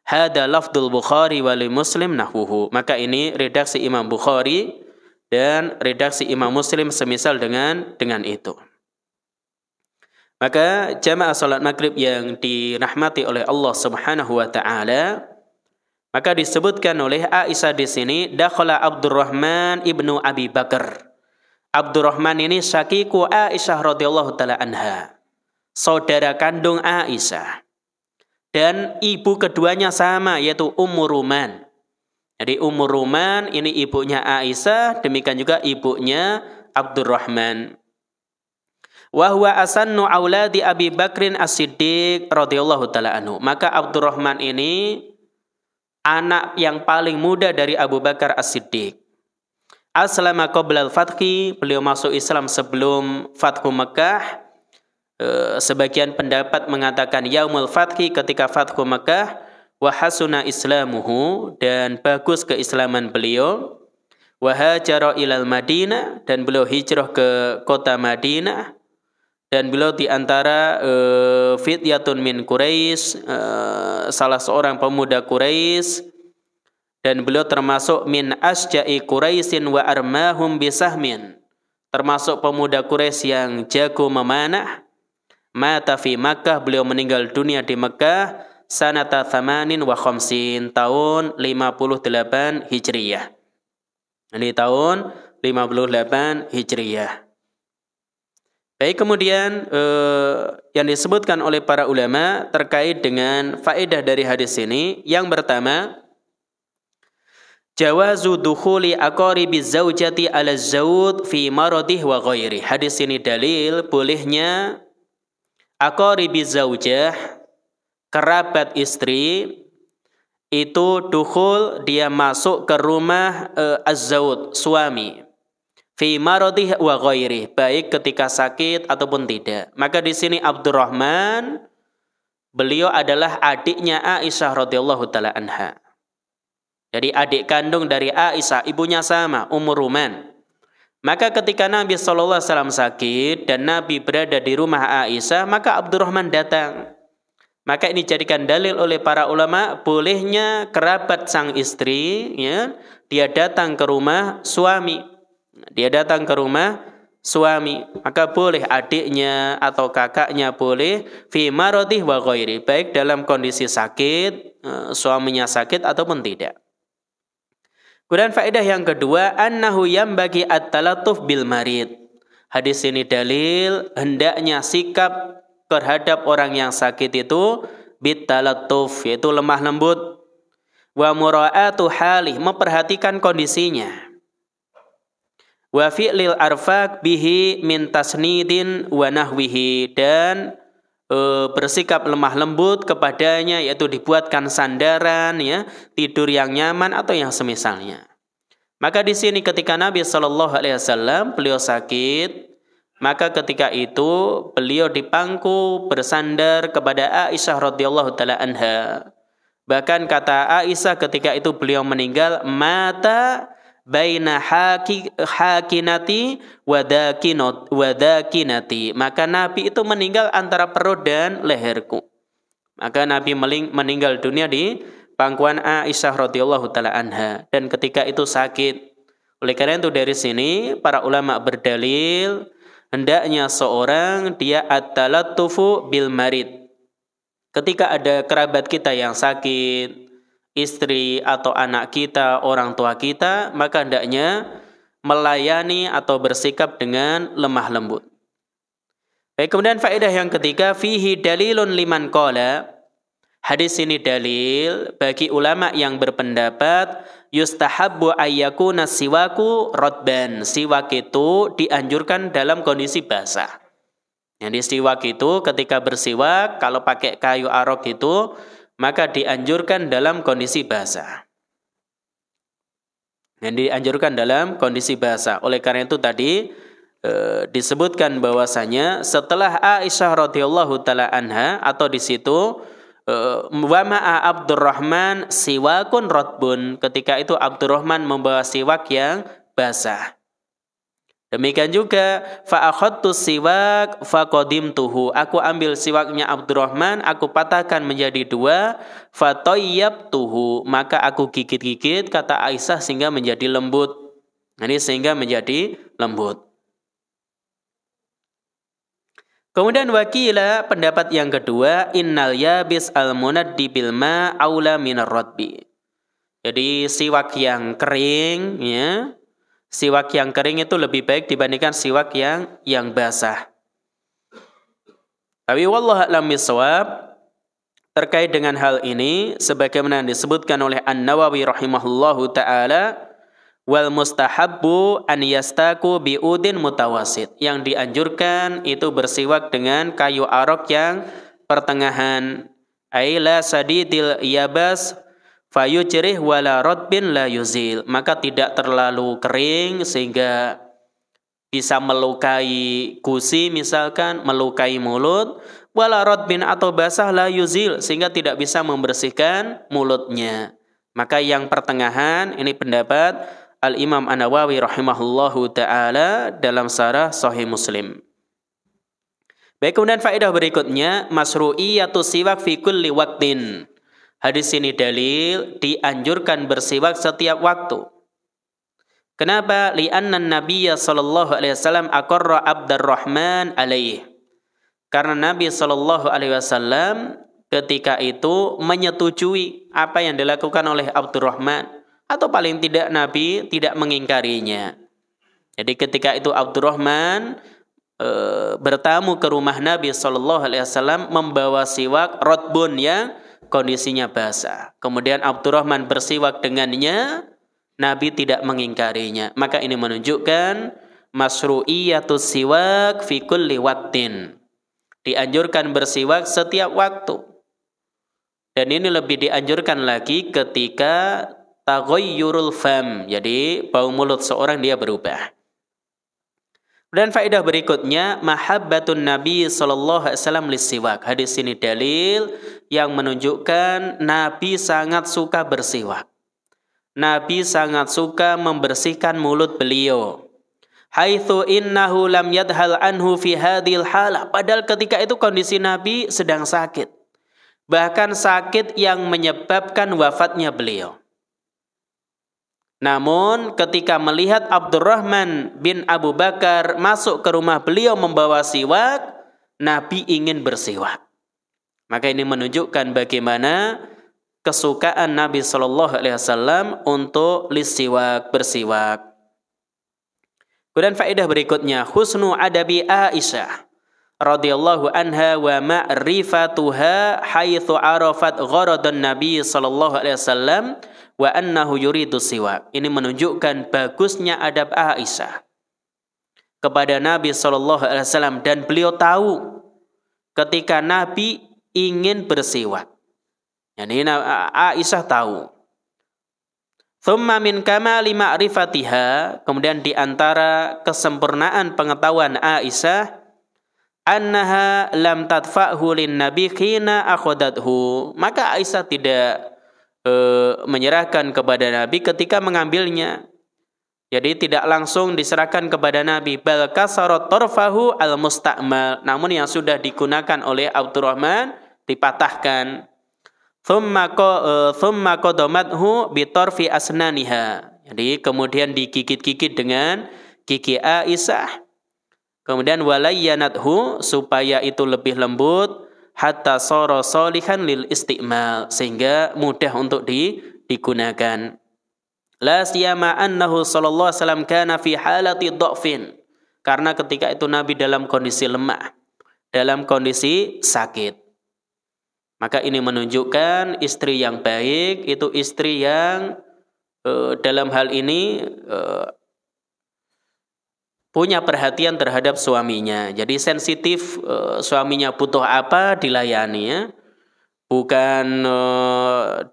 Speaker 1: Hada lafdul Bukhari wa li Muslim nahwuhu. Maka ini redaksi Imam Bukhari dan redaksi Imam Muslim semisal dengan itu. Maka jamaah salat maghrib yang dirahmati oleh Allah Subhanahu wa taala, maka disebutkan oleh Aisyah di sini, dakhala Abdurrahman ibnu Abi Bakar. Abdurrahman ini syaqiqu Aisyah radhiyallahu taala anha, saudara kandung Aisyah. Dan ibu keduanya sama, yaitu Ummu Ruman. Jadi Ummu Ruman ini ibunya Aisyah, demikian juga ibunya Abdurrahman. Wa huwa asannu auladi Abi Bakrin As-Siddiq radhiyallahu taala anhu. Maka Abdurrahman ini anak yang paling muda dari Abu Bakar As-Siddiq. Aslama qabla al-fathi, beliau masuk Islam sebelum Fathu Mekah. Sebagian pendapat mengatakan yaumul fathi, ketika Fathu Mekah. Wa hasuna islamuhu, dan bagus keislaman beliau. Wa hajara ilal Madinah, dan beliau hijrah ke kota Madinah. Dan beliau di antara fityatun min Quraisy, salah seorang pemuda Quraisy, dan beliau termasuk min asja'i Quraisyin wa armahum bisahmin, termasuk pemuda Quraisy yang jago memanah. Mata fi Makkah, beliau meninggal dunia di Mekah sanata 58 tahun 58 Hijriyah. Ini tahun 58 Hijriyah. Baik, kemudian yang disebutkan oleh para ulama terkait dengan faedah dari hadis ini. Yang pertama, jawazu dukhuli aqaribiz zaujati ala zawj fi maradih wa ghairi. Hadis ini dalil bolehnya aqaribiz zaujah, kerabat istri, itu dukhul, dia masuk ke rumah az-zawj, suami, fi maradih wa ghairi, baik ketika sakit ataupun tidak. Maka di sini Abdurrahman, beliau adalah adiknya Aisyah radhiyallahu taala anha. Jadi adik kandung dari Aisyah, ibunya sama, Ummu Ruman. Maka ketika Nabi sallallahu alaihi wasallam sakit dan Nabi berada di rumah Aisyah, maka Abdurrahman datang. Maka ini dijadikan dalil oleh para ulama bolehnya kerabat sang istri, ya, dia datang ke rumah suami. Dia datang ke rumah suami, maka boleh adiknya atau kakaknya boleh fi maradih wa ghairi, baik dalam kondisi sakit, suaminya sakit ataupun tidak. Kemudian faedah yang kedua, annahu yambagi at-talatuf bil marid. Hadis ini dalil hendaknya sikap terhadap orang yang sakit itu bitalatuf, yaitu lemah lembut, wa mura'atu halih, memperhatikan kondisinya. Wa fi'lil arfaq bihi min tasnidin wa nahwihi, dan bersikap lemah lembut kepadanya, yaitu dibuatkan sandaran, ya, tidur yang nyaman atau yang semisalnya. Maka di sini ketika Nabi sallallahu alaihi wasallam beliau sakit, maka ketika itu beliau dipangku bersandar kepada Aisyah radhiyallahu taala anha. Bahkan kata Aisyah ketika itu beliau meninggal, mata baina hakinati wadakinati, maka Nabi itu meninggal antara perut dan leherku. Maka Nabi meninggal dunia di pangkuan Aisyah radhiyallahu taala anha, dan ketika itu sakit. Oleh karena itu dari sini para ulama berdalil hendaknya seorang dia at-talattufu bil marid. Ketika ada kerabat kita yang sakit, istri atau anak kita, orang tua kita, maka hendaknya melayani atau bersikap dengan lemah lembut. Baik, kemudian faedah yang ketiga, fihi dalilun liman qala. Hadis ini dalil bagi ulama yang berpendapat yustahabbu ayyakuna siwaku rotban. Siwak itu dianjurkan dalam kondisi basah. Yang siwak itu ketika bersiwak, kalau pakai kayu arok itu, maka dianjurkan dalam kondisi basah. Yang dianjurkan dalam kondisi basah. Oleh karena itu tadi disebutkan bahwasanya setelah Aisyah radhiyallahu taala anha, atau di situ wa ma'a Abdurrahman siwakun rotbun, ketika itu Abdurrahman membawa siwak yang basah. Demikian juga fa akhadtu siwak faqadimtuhu, aku ambil siwaknya Abdurrahman, aku patahkan menjadi dua, fatayyabtuhu, maka aku gigit-gigit, kata Aisyah, sehingga menjadi lembut. Ini sehingga menjadi lembut. Kemudian wakila, pendapat yang kedua, innal yabis al-munaddi bil ma aula minar radbi. Jadi siwak yang kering, ya, siwak yang kering itu lebih baik dibandingkan siwak yang basah. Tapi wallahu a'lam bishawab, terkait dengan hal ini sebagaimana disebutkan oleh An-Nawawi rahimahullahu taala, wal mustahabbu an yastaku biudin mutawasid. Yang dianjurkan itu bersiwak dengan kayu arok yang pertengahan. Aila sadidil yabas fayujrih wala radbin la yuzil. Maka tidak terlalu kering sehingga bisa melukai gusi misalkan, melukai mulut. Wala radbin atau basah la yuzil sehingga tidak bisa membersihkan mulutnya. Maka yang pertengahan, ini pendapat Al-Imam An-Nawawi rahimahullahu ta'ala dalam syarah Sahih Muslim. Baik, kemudian faedah berikutnya, masru'iyatu siwak fi kulli waqtin. Hadis ini dalil dianjurkan bersiwak setiap waktu. Kenapa? Li'anna Nabiyya sallallahu alaihi wasallam aqarra Abdurrahman alaih. Karena Nabi sallallahu alaihi wasallam ketika itu menyetujui apa yang dilakukan oleh Abdurrahman. Atau paling tidak Nabi tidak mengingkarinya. Jadi ketika itu Abdurrahman bertamu ke rumah Nabi SAW membawa siwak rotbun yang kondisinya basah. Kemudian Abdurrahman bersiwak dengannya, Nabi tidak mengingkarinya. Maka ini menunjukkan masru'iyatus siwak fi kulli waqtin. Dianjurkan bersiwak setiap waktu. Dan ini lebih dianjurkan lagi ketika taghayyurul fam, jadi bau mulut seorang dia berubah. Dan faedah berikutnya, mahabbatun Nabi sallallahu alaihi wasallam lisiwak. Hadis ini dalil yang menunjukkan Nabi sangat suka bersiwak. Nabi sangat suka membersihkan mulut beliau. Haitsu innahu lam yadhal anhu fi hadhil halah. Padahal ketika itu kondisi Nabi sedang sakit. Bahkan sakit yang menyebabkan wafatnya beliau. Namun ketika melihat Abdurrahman bin Abu Bakar masuk ke rumah beliau membawa siwak, Nabi ingin bersiwak. Maka ini menunjukkan bagaimana kesukaan Nabi SAW untuk lisiwak, bersiwak. Kemudian faedah berikutnya, husnu adabi Aisyah radhiyallahu anha wa ma'rifatuha haitsu arafat gharadan Nabi SAW wa annahu yuridu siwak. Ini menunjukkan bagusnya adab Aisyah kepada Nabi SAW dan beliau tahu ketika Nabi ingin bersiwak. Yani Aisyah tahu. Thumma min kamali ma'rifatiha, kemudian di antara kesempurnaan pengetahuan Aisyah, annaha lam tadfa'hu lin nabi khina akhadathu. Maka Aisyah tidak menyerahkan kepada Nabi ketika mengambilnya. Jadi tidak langsung diserahkan kepada Nabi, bal kasarat tarfahu al-musta'mal, namun yang sudah digunakan oleh Abdurrahman dipatahkan. Thumma qadamathu bi tarfi asnaniha. Jadi kemudian digigit-gigit dengan gigi Aisyah. Kemudian walayyanathu, supaya itu lebih lembut, hatta sara salihan lil isti'mal, sehingga mudah untuk digunakan. La siyama annahu sallallahu alaihi wasallam kana fi halati dhafin, karena ketika itu Nabi dalam kondisi lemah, dalam kondisi sakit. Maka ini menunjukkan istri yang baik itu istri yang dalam hal ini punya perhatian terhadap suaminya. Jadi sensitif, suaminya butuh apa dilayani ya. Bukan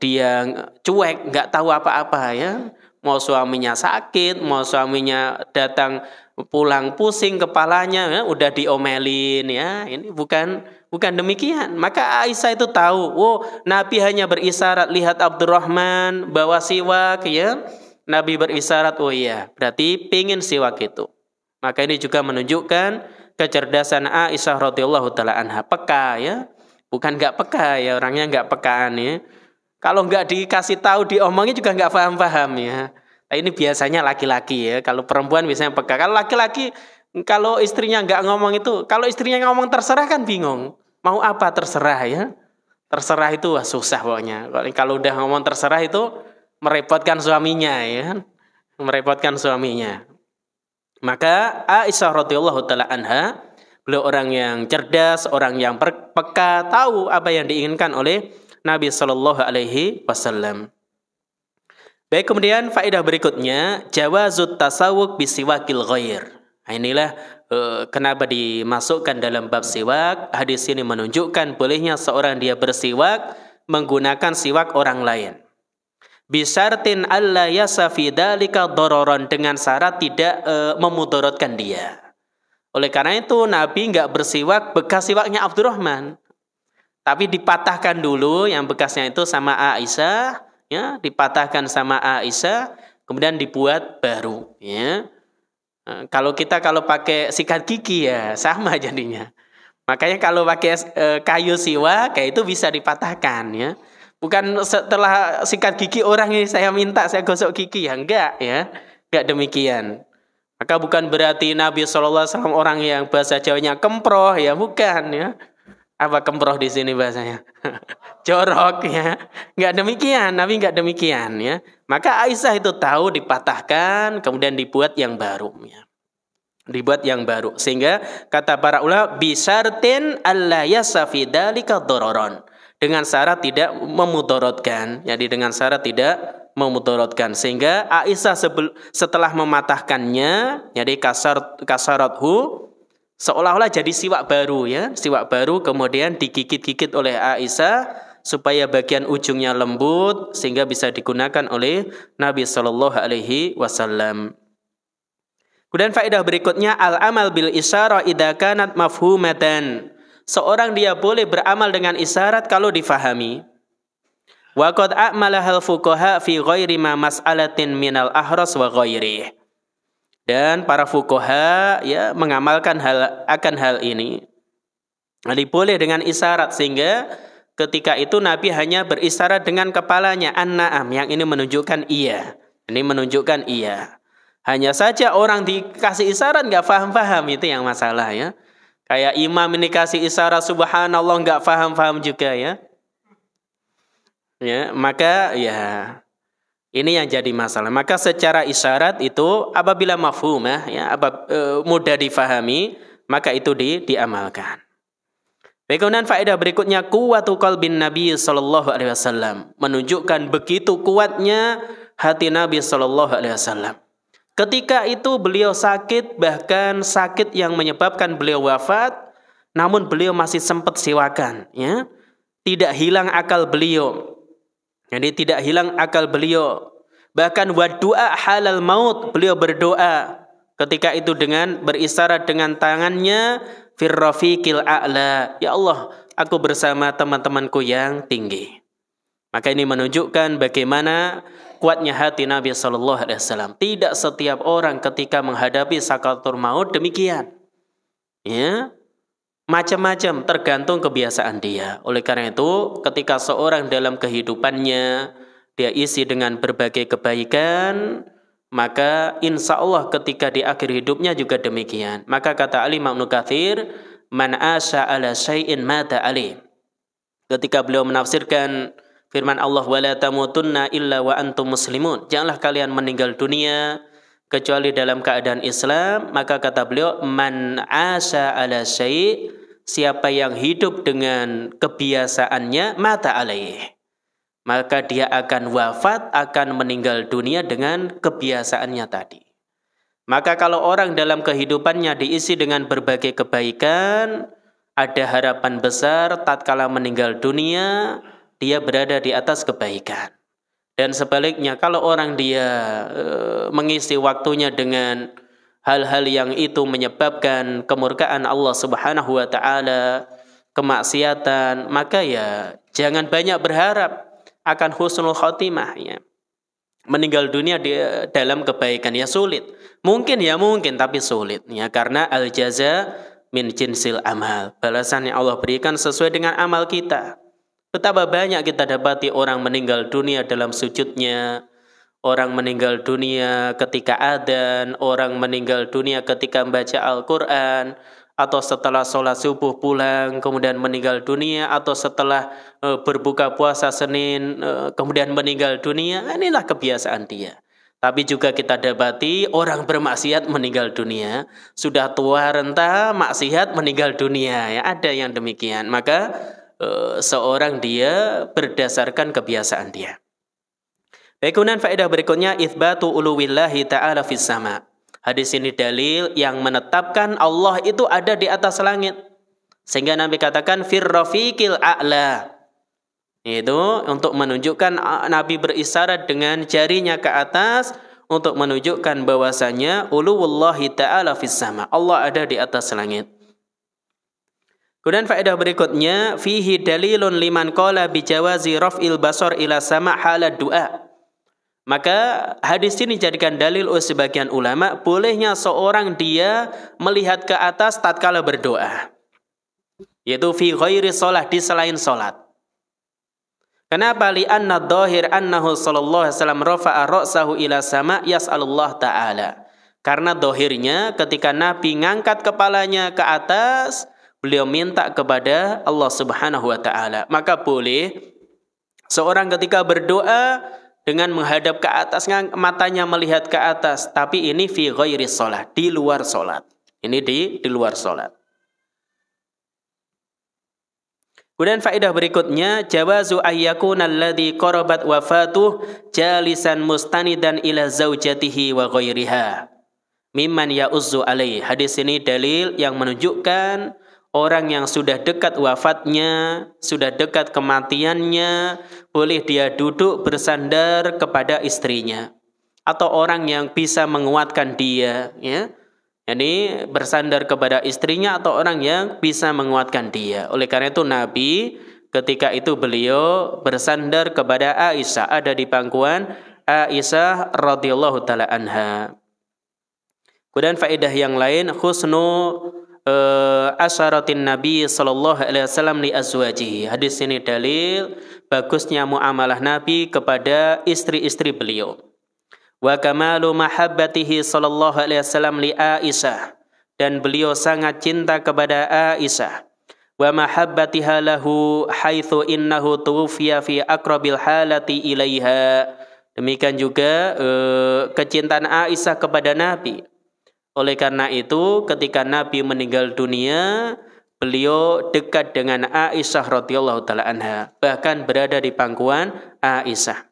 Speaker 1: dia cuek, nggak tahu apa-apa ya. Mau suaminya sakit, mau suaminya datang pulang pusing kepalanya, ya, udah diomelin ya. Ini bukan demikian. Maka Aisyah itu tahu, oh Nabi hanya berisyarat lihat Abdurrahman bawa siwak ya. Nabi berisyarat, oh iya, berarti pingin siwak itu. Maka ini juga menunjukkan kecerdasan Aisyah radhiyallahu taala anha, peka ya. Bukan nggak peka ya, orangnya nggak pekaan ya. Kalau nggak dikasih tahu diomongin juga nggak paham-paham ya. Ini biasanya laki-laki ya. Kalau perempuan biasanya peka. Kalau laki-laki, kalau istrinya nggak ngomong itu, kalau istrinya ngomong terserah kan bingung. Mau apa terserah ya. Terserah itu wah, susah pokoknya. Kalau udah ngomong terserah itu merepotkan suaminya ya. Merepotkan suaminya. Maka Aisyah radhiyallahu taala anha, beliau orang yang cerdas, orang yang peka, tahu apa yang diinginkan oleh Nabi sallallahu alaihi wasallam. Baik, kemudian faedah berikutnya, jawazut tasawuk bisiwakil ghair. Nah, inilah kenapa dimasukkan dalam bab siwak. Hadis ini menunjukkan bolehnya seorang dia bersiwak menggunakan siwak orang lain. Bisyartin alla yasafi dzalika dararan, dengan syarat tidak memudaratkan dia. Oleh karena itu Nabi enggak bersiwak bekas siwaknya Abdurrahman. Tapi dipatahkan dulu yang bekasnya itu sama Aisyah, ya, dipatahkan sama Aisyah, kemudian dibuat baru, ya. Kalau pakai sikat gigi ya sama jadinya. Makanya kalau pakai kayu siwak kayak itu bisa dipatahkan, ya. Bukan setelah sikat gigi orang ini saya minta saya gosok gigi ya, enggak ya. Enggak demikian. Maka bukan berarti Nabi SAW orang yang bahasa Jawanya kemproh ya, bukan ya. Apa kemproh di sini bahasanya? Jorok ya. Enggak demikian, Nabi enggak demikian ya. Maka Aisyah itu tahu dipatahkan kemudian dibuat yang baru ya. Dibuat yang baru, sehingga kata para ulama bisyartin alla yasafi dzalika dararan, dengan syarat tidak memudaratkan. Jadi dengan syarat tidak memudaratkan, sehingga Aisyah setelah mematahkannya jadi kasarathu, seolah-olah jadi siwak baru ya, siwak baru, kemudian digigit-gigit oleh Aisyah supaya bagian ujungnya lembut sehingga bisa digunakan oleh Nabi sallallahu alaihi wasallam. Kemudian faedah berikutnya, al-amal bil isyarah idza kanat mafhumatan. Seorang dia boleh beramal dengan isyarat kalau difahami. Wa qad a'malahal fuqaha fi ghairi ma mas'alatin minal ahras wa ghairihi. Dan para fuqaha ya mengamalkan akan hal ini. Jadi boleh dengan isyarat, sehingga ketika itu Nabi hanya berisyarat dengan kepalanya, an-na'am, yang ini menunjukkan iya. Ini menunjukkan iya. Hanya saja orang dikasih isyarat nggak paham-paham, itu yang masalah ya. Kayak imam ini kasih isyarat subhanallah nggak paham-paham juga ya. Ya, maka ya ini yang jadi masalah. Maka secara isyarat itu apabila mafhumah ya, mudah difahami, maka itu diamalkan. Baik, kemudian faedah berikutnya, quwwatu qalbin Nabi sallallahu alaihi wasallam, menunjukkan begitu kuatnya hati Nabi sallallahu alaihi wasallam. Ketika itu beliau sakit, bahkan sakit yang menyebabkan beliau wafat, namun beliau masih sempat siwakan, ya. Tidak hilang akal beliau. Jadi tidak hilang akal beliau. Bahkan wadu'a halal maut, beliau berdoa ketika itu dengan berisyarat dengan tangannya firrafiqil a'la. Ya Allah, aku bersama teman-temanku yang tinggi. Maka ini menunjukkan bagaimana kuatnya hati Nabi sallallahu alaihi wasallam. Tidak setiap orang ketika menghadapi sakaratul maut demikian. Ya. Macam-macam, tergantung kebiasaan dia. Oleh karena itu, ketika seorang dalam kehidupannya dia isi dengan berbagai kebaikan, maka insya Allah ketika di akhir hidupnya juga demikian. Maka kata Imam Ibnu Katsir, man asya ala syai'in mata alaih. Ketika beliau menafsirkan firman Allah, wala tamutunna illa wa antum muslimun, janganlah kalian meninggal dunia kecuali dalam keadaan Islam. Maka kata beliau, man asya ala syai', siapa yang hidup dengan kebiasaannya, mata alaih, maka dia akan wafat, akan meninggal dunia dengan kebiasaannya tadi. Maka kalau orang dalam kehidupannya diisi dengan berbagai kebaikan, ada harapan besar tatkala meninggal dunia dia berada di atas kebaikan. Dan sebaliknya, kalau orang dia mengisi waktunya dengan hal-hal yang itu menyebabkan kemurkaan Allah Subhanahu wa taala, kemaksiatan, maka ya jangan banyak berharap akan husnul khotimah ya. Meninggal dunia dalam kebaikan ya sulit. Mungkin ya mungkin, tapi sulit ya, karena al jaza min jinsil amal. Balasan yang Allah berikan sesuai dengan amal kita. Betapa banyak kita dapati orang meninggal dunia dalam sujudnya, orang meninggal dunia ketika adzan, orang meninggal dunia ketika membaca Al-Quran, atau setelah sholat subuh pulang kemudian meninggal dunia, atau setelah berbuka puasa Senin kemudian meninggal dunia. Inilah kebiasaan dia. Tapi juga kita dapati orang bermaksiat meninggal dunia, sudah tua renta maksiat meninggal dunia, ya ada yang demikian. Maka seorang dia berdasarkan kebiasaan dia. Baik, kemudian faedah berikutnya itsbatu uluwillahi ta'ala fis sama. Hadis ini dalil yang menetapkan Allah itu ada di atas langit. Sehingga Nabi katakan fir rafiqil a'la. Itu untuk menunjukkan Nabi berisyarat dengan jarinya ke atas untuk menunjukkan bahwasanya uluwullahi ta'ala fis sama. Allah ada di atas langit. Kemudian faedah berikutnya fihi dalilun liman qala bijawazi raf'il basar ila sama halad du'a. Maka hadis ini dijadikan dalil oleh sebagian ulama bolehnya seorang dia melihat ke atas tatkala berdoa. Yaitu fi ghairi shalah, di selain salat. Kenapa? Li'anna dhahir annahu sallallahu alaihi wasallam rafa'a ra'sahu ila sama yas'alullah ta'ala. Karena dohirnya ketika Nabi ngangkat kepalanya ke atas, beliau minta kepada Allah Subhanahu wa ta'ala. Maka boleh seorang ketika berdoa dengan menghadap ke atas, matanya melihat ke atas, tapi ini fi ghairi shalah, di luar salat. Ini di luar salat. Kemudian faedah berikutnya jawazu ayyakuna alladhi qarabat wafatuh jalisan mustanidan ila zaujatihi wa ghairiha mimman ya'uzzu alaih. Hadis ini dalil yang menunjukkan orang yang sudah dekat wafatnya, sudah dekat kematiannya, boleh dia duduk bersandar kepada istrinya atau orang yang bisa menguatkan dia, ya. Jadi bersandar kepada istrinya atau orang yang bisa menguatkan dia. Oleh karena itu Nabi ketika itu beliau bersandar kepada Aisyah, ada di pangkuan Aisyah radhiyallahu taala anha. Kemudian faedah yang lain husnu asyaratin Nabi sallallahu alaihi wasallam li azwajihi. Hadis ini dalil bagusnya muamalah Nabi kepada istri-istri beliau. Wa kamalu mahabbatihi sallallahu alaihi wasallam li Aisyah, dan beliau sangat cinta kepada Aisyah. Wa mahabbatiha lahu haitsu innahu tuwfiya fi aqrabil halati ilaiha. Demikian juga kecintaan Aisyah kepada Nabi. Oleh karena itu ketika Nabi meninggal dunia, beliau dekat dengan Aisyah radhiyallahu taala anha, bahkan berada di pangkuan Aisyah.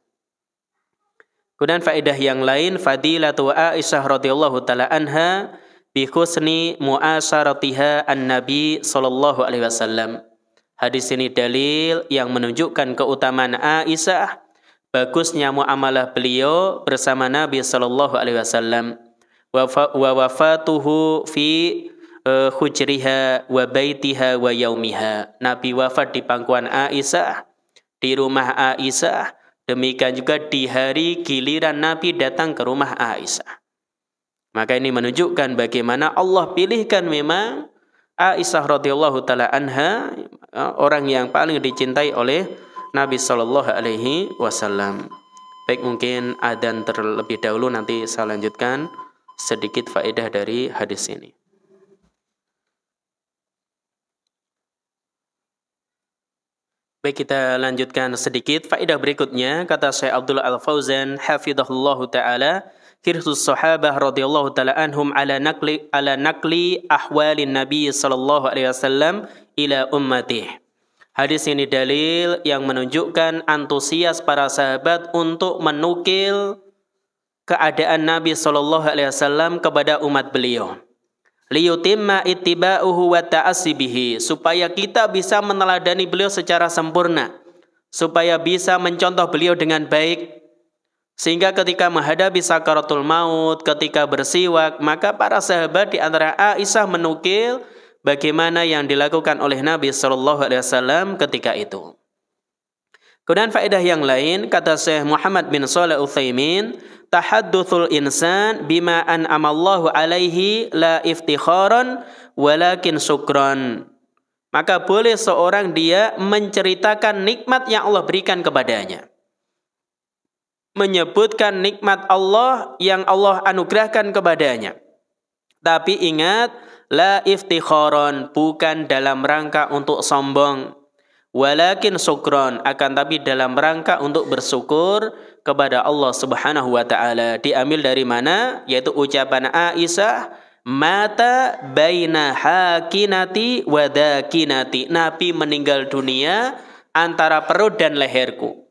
Speaker 1: Kemudian faedah yang lain fadilatu Aisyah radhiyallahu taala anha bi husni mu'asharatiha an-nabi sallallahu alaihi wasallam. Hadis ini dalil yang menunjukkan keutamaan Aisyah, bagusnya muamalah beliau bersama Nabi sallallahu alaihi wasallam. Wa wafatuhu fi hujriha wa baitiha wa yaumiha. Nabi wafat di pangkuan Aisyah, di rumah Aisyah. Demikian juga di hari giliran Nabi datang ke rumah Aisyah. Maka ini menunjukkan bagaimana Allah pilihkan memang Aisyah radhiyallahu taala anha, orang yang paling dicintai oleh Nabi sallallahu alaihi wasallam. Baik, mungkin adzan terlebih dahulu, nanti saya lanjutkan sedikit faedah dari hadis ini. Baik, kita lanjutkan sedikit faedah berikutnya. Kata Syekh Abdullah Al-Fauzan hafizahullahu taala, hirsus sahabah radhiyallahu taala anhum ala nakli ahwalin nabi sallallahu alaihi wasallam ila ummatih. Hadis ini dalil yang menunjukkan antusias para sahabat untuk menukil keadaan Nabi sallallahu alaihi wasallam kepada umat beliau. Liyutimma ittiba'uhu wa ta'assibihi, supaya kita bisa meneladani beliau secara sempurna, supaya bisa mencontoh beliau dengan baik, sehingga ketika menghadapi sakaratul maut, ketika bersiwak, maka para sahabat di antara Aisyah menukil bagaimana yang dilakukan oleh Nabi sallallahu alaihi wasallam ketika itu. Kemudian faedah yang lain, kata Syekh Muhammad bin Shalih Utsaimin, tahadduthul insan bima an'amallahu alaihi la iftikharan walakin syukran. Maka boleh seorang dia menceritakan nikmat yang Allah berikan kepadanya. menyebutkan nikmat Allah yang Allah anugerahkan kepadanya. Tapi ingat, la iftikharon, bukan dalam rangka untuk sombong. Walakin syukron, akan tapi dalam rangka untuk bersyukur kepada Allah Subhanahu wa taala. Diambil dari mana? Yaitu ucapan Aisyah, mata baina hakinati wa dakinati. Nabi meninggal dunia antara perut dan leherku.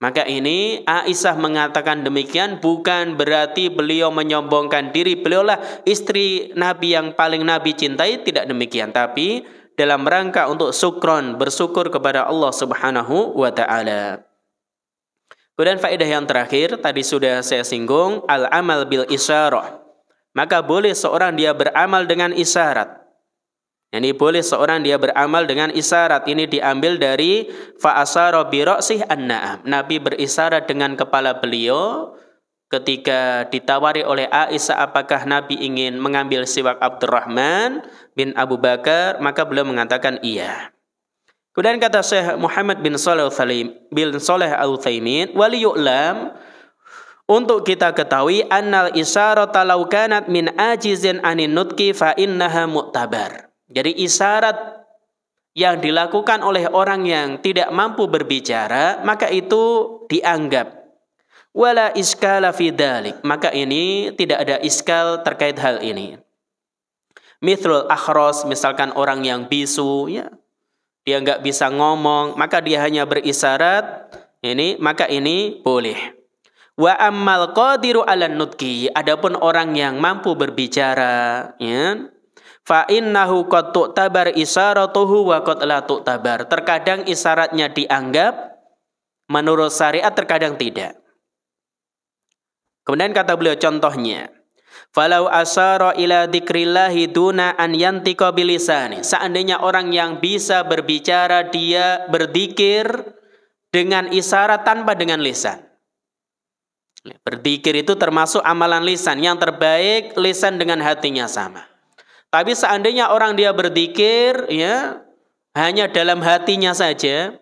Speaker 1: Maka ini Aisyah mengatakan demikian bukan berarti beliau menyombongkan diri. Beliaulah istri Nabi yang paling Nabi cintai, tidak demikian. Tapi dalam rangka untuk syukron, bersyukur kepada Allah Subhanahu wa taala. Kemudian faedah yang terakhir tadi sudah saya singgung, al-amal bil isyarah. Maka boleh seorang dia beramal dengan isyarat. Ini boleh seorang dia beramal dengan isyarat. Ini diambil dari fa'asara bi ra'sih an-na'am. Nabi berisyarat dengan kepala beliau ketika ditawari oleh Aisyah apakah Nabi ingin mengambil siwak Abdurrahman bin Abu Bakar, maka beliau mengatakan iya. Kemudian kata Syekh Muhammad bin Shalih Al-Utsaimin, waliyu'lam, untuk kita ketahui annal isyarata law kanat min ajizin anin nutqi fa innaha mu'tabar. Jadi isyarat yang dilakukan oleh orang yang tidak mampu berbicara, maka itu dianggap. Wala iskala fi dzalik, maka ini tidak ada iskal terkait hal ini. Mithlul akhras, misalkan orang yang bisu, ya, dia nggak bisa ngomong, maka dia hanya berisyarat, maka ini boleh. Wa ammal qadiru 'alan nutqi, adapun orang yang mampu berbicara, ya, fa innahu qad tu'tabar isyaratuhu wa qad la tu'tabar. Terkadang isyaratnya dianggap menurut syariat, terkadang tidak. Kemudian kata beliau contohnya, falau asyara ila dzikrillahi duna an yantiqa bilisani. Seandainya orang yang bisa berbicara dia berzikir dengan isyarat tanpa dengan lisan. Berzikir itu termasuk amalan lisan. Yang terbaik lisan dengan hatinya sama. Tapi seandainya orang dia berzikir, ya, hanya dalam hatinya saja,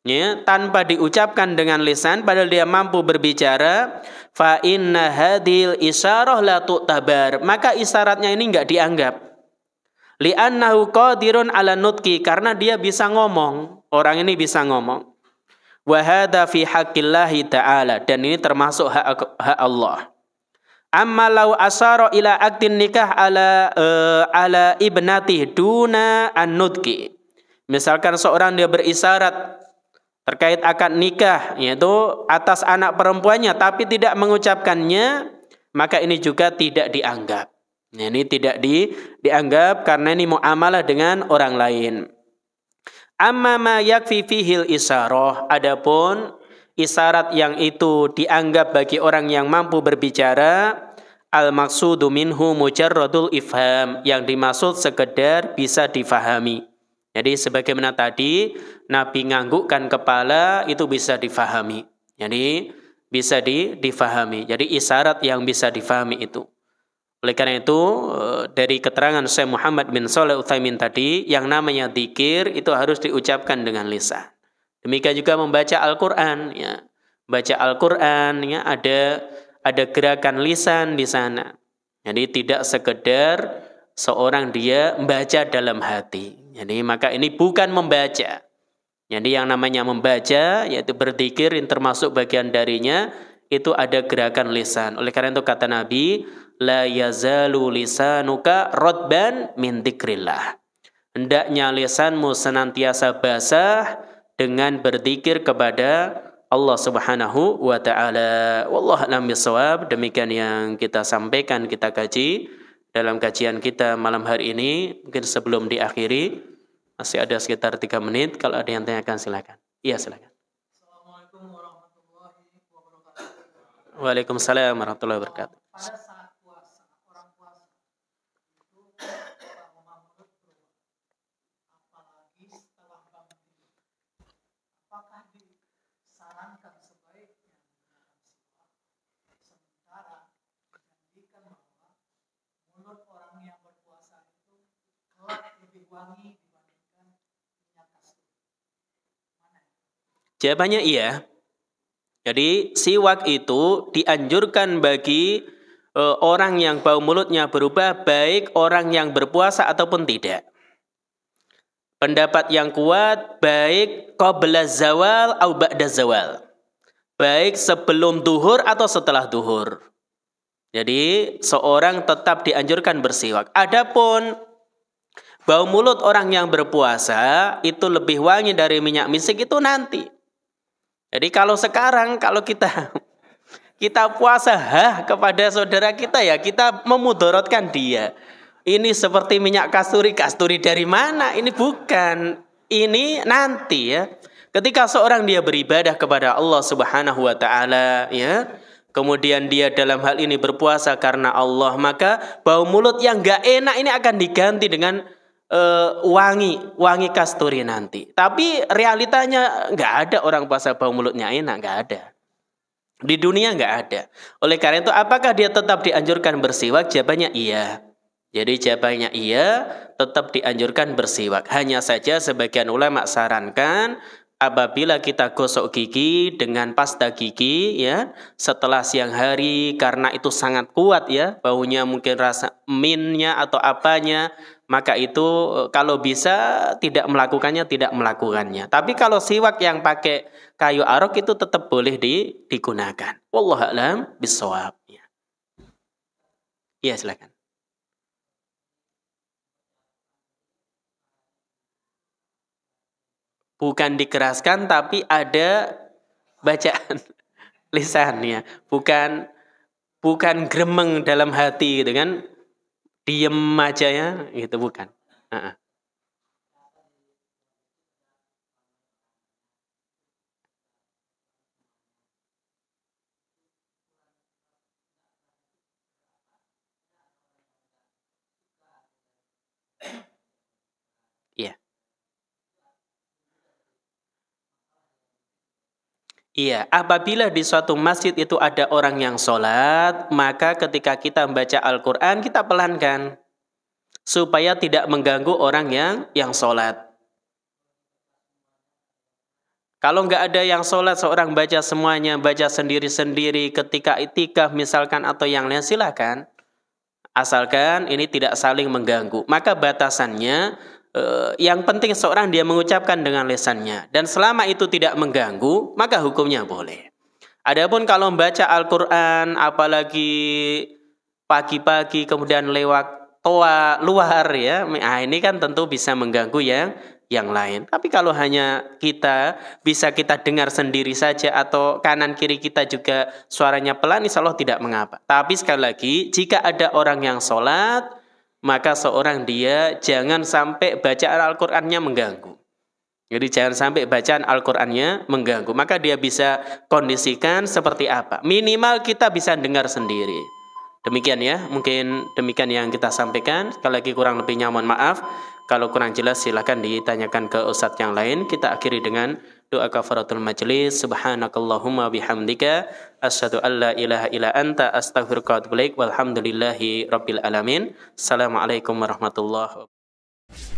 Speaker 1: ya, tanpa diucapkan dengan lisan, padahal dia mampu berbicara, fa inna hadhil isyarah la tu'tabar, maka isyaratnya ini enggak dianggap. Li'annahu qadirun 'ala nutqi, karena dia bisa ngomong, orang ini bisa ngomong. Wa hadza fi haqqillahi ta'ala, dan ini termasuk hak Allah. Amma law asyara ila aqdin nikah ala ibnatihi duna an-nutqi. Misalkan seorang dia berisyarat terkait akad nikah, yaitu atas anak perempuannya tapi tidak mengucapkannya, maka ini juga tidak dianggap. Ini tidak dianggap karena ini muamalah dengan orang lain. Amma ma yakfi fihil isyarah, adapun isyarat yang itu dianggap bagi orang yang mampu berbicara, al-maqsudu minhu mujarradul ifham, yang dimaksud sekedar bisa difahami. Jadi sebagaimana tadi Nabi nganggukkan kepala itu bisa difahami. Jadi bisa difahami. Jadi isyarat yang bisa difahami itu. Oleh karena itu dari keterangan Syekh Muhammad bin Shalih Al-Utsaimin tadi, yang namanya dzikir itu harus diucapkan dengan lisan. Demikian juga membaca Al-Qur'an, ya. Baca Al-Qur'an, ya, ada gerakan lisan di sana. Jadi tidak sekedar seorang dia membaca dalam hati. Jadi maka ini bukan membaca. Jadi yang namanya membaca yaitu berzikir, yang termasuk bagian darinya itu ada gerakan lisan. Oleh karena itu kata Nabi, la yazalu lisanuka radban min dzikrillah. Hendaknya lisanmu senantiasa basah dengan berzikir kepada Allah Subhanahu wa taala. Wallahu a'lam bishawab. Demikian yang kita sampaikan, kita kaji dalam kajian kita malam hari ini. Mungkin sebelum diakhiri masih ada sekitar 3 menit. Kalau ada yang tanyakan silakan. Iya, silakan.
Speaker 2: Assalamualaikum warahmatullahi wabarakatuh.
Speaker 1: Waalaikumsalam warahmatullahi wabarakatuh.
Speaker 2: Pada saat puasa, orang puasa itu aroma mulut berubah, apalagi setelah bangun tidur. Apakah disarankan sebaiknya menggunakan siwak? Sementara dijanjikan bahwa mulut orang yang berpuasa itu kelak lebih wangi dibandingkan minyak kasturi. Mana?
Speaker 1: Jawabannya iya. Jadi siwak itu dianjurkan bagi orang yang bau mulutnya berubah, baik orang yang berpuasa ataupun tidak. Pendapat yang kuat, baik qabla zawal atau ba'da zawal. Baik sebelum duhur atau setelah duhur. Jadi seorang tetap dianjurkan bersiwak. Adapun bau mulut orang yang berpuasa itu lebih wangi dari minyak misik itu nanti. Jadi kalau sekarang kalau kita puasa kepada saudara kita, ya kita memudaratkan dia. Ini seperti minyak kasturi. Kasturi dari mana? Ini bukan. Ini nanti ya. Ketika seorang dia beribadah kepada Allah Subhanahu wa taala, ya. Kemudian dia dalam hal ini berpuasa karena Allah, maka bau mulut yang enggak enak ini akan diganti dengan wangi kasturi nanti. Tapi realitanya enggak ada orang puasa bau mulutnya enak, enggak ada. Di dunia enggak ada. Oleh karena itu, apakah dia tetap dianjurkan bersiwak? Jawabannya iya. Jadi jawabannya iya, tetap dianjurkan bersiwak. Hanya saja sebagian ulama sarankan apabila kita gosok gigi dengan pasta gigi, ya, setelah siang hari karena itu sangat kuat, ya, baunya mungkin rasa minnya atau apanya, maka itu kalau bisa tidak melakukannya. Tapi kalau siwak yang pakai kayu arok itu tetap boleh digunakan. Wallahu a'lam bishawab. Iya, silakan. Bukan dikeraskan tapi ada bacaan lisannya, bukan gremeng dalam hati gitu kan, diem aja ya, gitu bukan. Iya. Iya, apabila di suatu masjid itu ada orang yang sholat, maka ketika kita membaca Al-Quran, kita pelankan. Supaya tidak mengganggu orang yang sholat. Kalau nggak ada yang sholat, seorang baca semuanya, baca sendiri-sendiri, ketika itikaf misalkan atau yang lain, silakan. Asalkan ini tidak saling mengganggu. Maka batasannya, yang penting seorang dia mengucapkan dengan lisannya. Dan selama itu tidak mengganggu, maka hukumnya boleh. Adapun kalau membaca Al-Quran, apalagi pagi-pagi kemudian lewat toa luar, ya, ini kan tentu bisa mengganggu yang lain. Tapi kalau hanya bisa kita dengar sendiri saja atau kanan kiri kita juga suaranya pelan, insya Allah tidak mengapa. Tapi sekali lagi, jika ada orang yang sholat, maka seorang dia jangan sampai bacaan Al-Qur'annya mengganggu. Jadi jangan sampai bacaan Al-Qur'annya mengganggu. Maka dia bisa kondisikan seperti apa. Minimal kita bisa dengar sendiri. Demikian ya, mungkin demikian yang kita sampaikan. Sekali lagi kurang lebihnya mohon maaf. Kalau kurang jelas silakan ditanyakan ke ustadz yang lain. Kita akhiri dengan doa kafaratul majlis. Subhanakallahumma bihamdika asyhadu an la ilaha illa anta astaghfiruka wa atubu ilaik. Walhamdulillahi rabbil alamin. Assalamualaikum warahmatullahi wabarakatuh.